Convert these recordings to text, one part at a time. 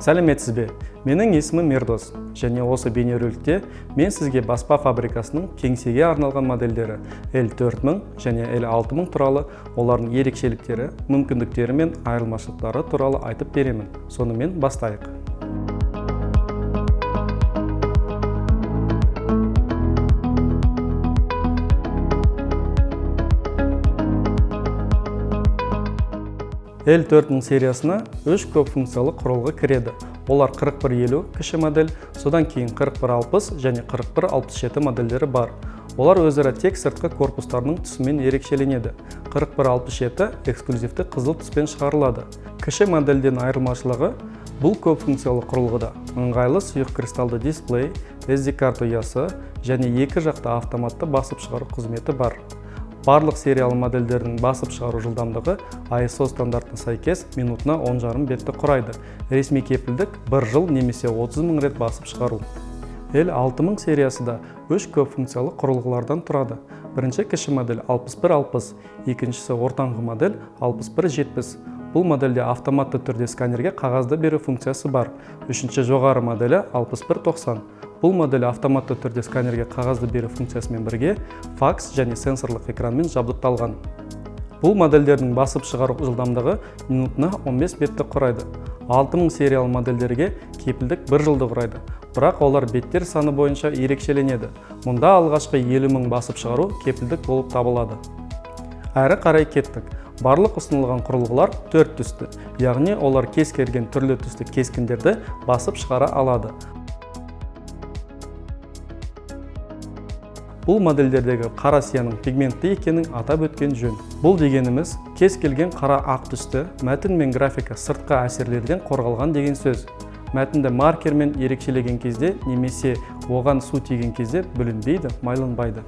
Сәлеметсіз бе? Менің есімім Мердос, және осы бейнероликте мен сізге баспа фабрикасының кеңсеге арналған модельдері L4000 және L6000 туралы, олардың ерекшеліктері, мүмкіндіктері мен айырмашылықтары туралы айтып беремін. Сонымен бастайық. L4000 сериясына 3 көп функциялы құрылғы кіреді. Олар 4150 кіші модель, содан кейін 4160 және 4167 модельдері бар. Олар өзара тек сыртқы корпустарының түсімен ерекшеленеді. 4167 эксклюзивті қызыл түспен шығарылады. Кіші модельден айырмашылығы бұл көп функциялы құрылғыда ыңғайлы сұйық кристалды дисплей, SD-карта ұясы және екі жақты автоматты басып шығару қызметі бар. Барлық сериялы модельдердің басып шығару жылдамдығы ISO стандартына сәйкес минутына 10,5 бетті құрайды. Ресми кепілдік 1 жыл немесе 30 000 рет басып шығару. L6000 сериясы да 3 көп функциялы құрылғылардан тұрады. Бірінші кіші модель 6160, екіншісі ортаңғы модель 6170. Бұл модельде автоматты түрде сканерге қағазды беру функциясы бар. Үшінші жоғары моделі 6190. Бұл модель автоматты түрде сканерге қағазды беру функциясымен бірге факс және сенсорлық экранмен жабдықталған. Бұл модельдердің басып шығару жылдамдығы минутына 15 бетті құрайды. 6000 сериялы модельдерге кепілдік 1 жылды құрайды. Бірақ олар беттер саны бойынша ерекшеленеді. Мұнда алғашқы 50 000 басып шығару кепілдік болып табылады. Әрі қарай кеттік. Барлық ұсынылған құрылғылар 4 түсті, яғни олар кез келген түрлі түсті кескіндерді басып шығара алады. Бұл модельдердегі қара сияның пигментті екенін атап өткен жөн. Бұл дегеніміз кез келген қара ақ түсті мәтін мен графика сыртқы әсерлерден қорғалған деген сөз. Мәтінді маркермен ерекшелеген кезде немесе оған су тиген кезде бүлінбейді, майланбайды.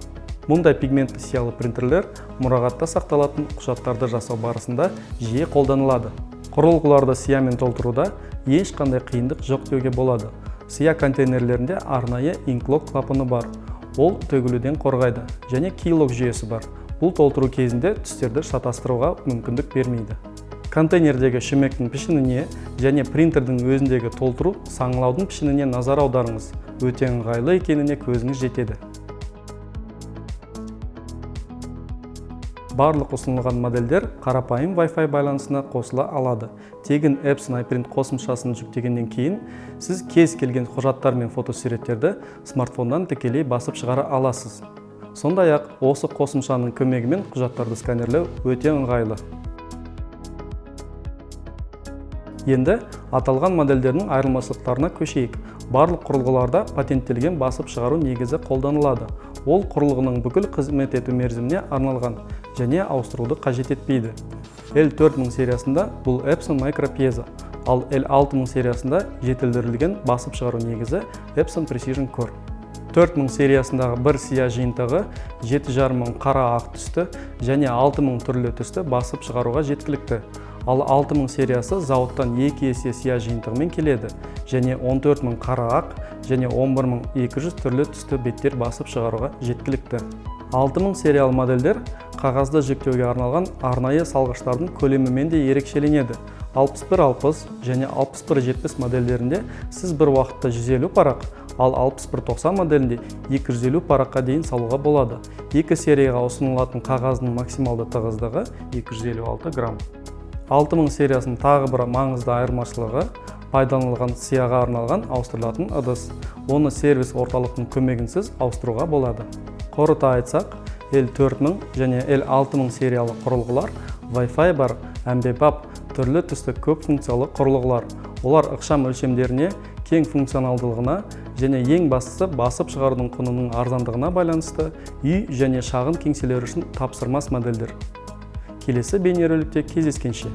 Мұндай пигментті сиялы принтерлер мұрағатта сақталатын құжаттарды жасау барысында жиі қолданылады. Құрылғыларды сиямен толтыруда ешқандай қиындық жоқ деуге болады. Сия контейнерлерінде арнайы инклок клапаны бар. Ол төгілуден қорғайды және keylog жүйесі бар. Бұл толтыру кезінде түстерді шатастыруға мүмкіндік бермейді. Контейнердегі шүмектің пішініне және принтердің өзіндегі толтыру саңылаудың пішініне назар аударыңыз. Өте ыңғайлы екеніне көзіңіз жетеді. Барлық ұсынылған модельдер қарапайым Wi-Fi байланысына қосыла алады. Тегін Epson iPrint қосымшасын жүктегеннен кейін, сіз кез келген құжаттар мен фотосуреттерді смартфоннан тікелей басып шығара аласыз. Сондай-ақ, осы қосымшаның көмегімен құжаттарды сканерлеу өте ыңғайлы. Енді аталған модельдердің айырмашылықтарына көшейік. Барлық құрылғыларда патенттелген басып шығару негізі қолданылады. Ол құрылғының бүкіл қызмет ету мерзіміне арналған және ауыстыруды қажет етпейді. L4000 сериясында бұл Epson Micro-Piezo, ал L6000 сериясында жетілдірілген басып шығару негізі Epson Precision Core. 4000 сериясындағы бір сия жиынтығы 7500 қара ақ түсті және 6000 түрлі түсті басып шығаруға жеткілікті. Ал 6000 сериясы зауыттан 2 есе сия жиынтығымен келеді және 14000 қара ақ және 11200 түрлі түсті беттер басып шығаруға жеткілікті. 6000 сериялы модельдер қағазды жүктеуге арналған арнайы салғыштардың көлемімен де ерекшеленеді. 6160 және 6170 модельдерінде сіз бір уақытта 150 парақ, ал 6190 моделінде 250 параққа дейін салуға болады. Екі серияға ұсынылатын қағаздың максималды тығыздығы 256 грамм. 6000 сериясының тағы бір маңызды айырмашылығы пайдаланылған сияға арналған ауыстырылатын ыдыс. Оны сервис орталықтың көмегінсіз ауыстыруға болады. Қорыта айтсақ, L4000 және L6000 сериялы құрылғылар Wi-Fi бар, әмбебап, түрлі түсті көп функциялы құрылғылар. Олар ықшам өлшемдеріне, кең функционалдылығына және ең бастысы басып шығарудың құнының арзандығына байланысты үй және шағын кеңселер үшін тапсырмас модельдер. Келесі бейнероликте кездескенше.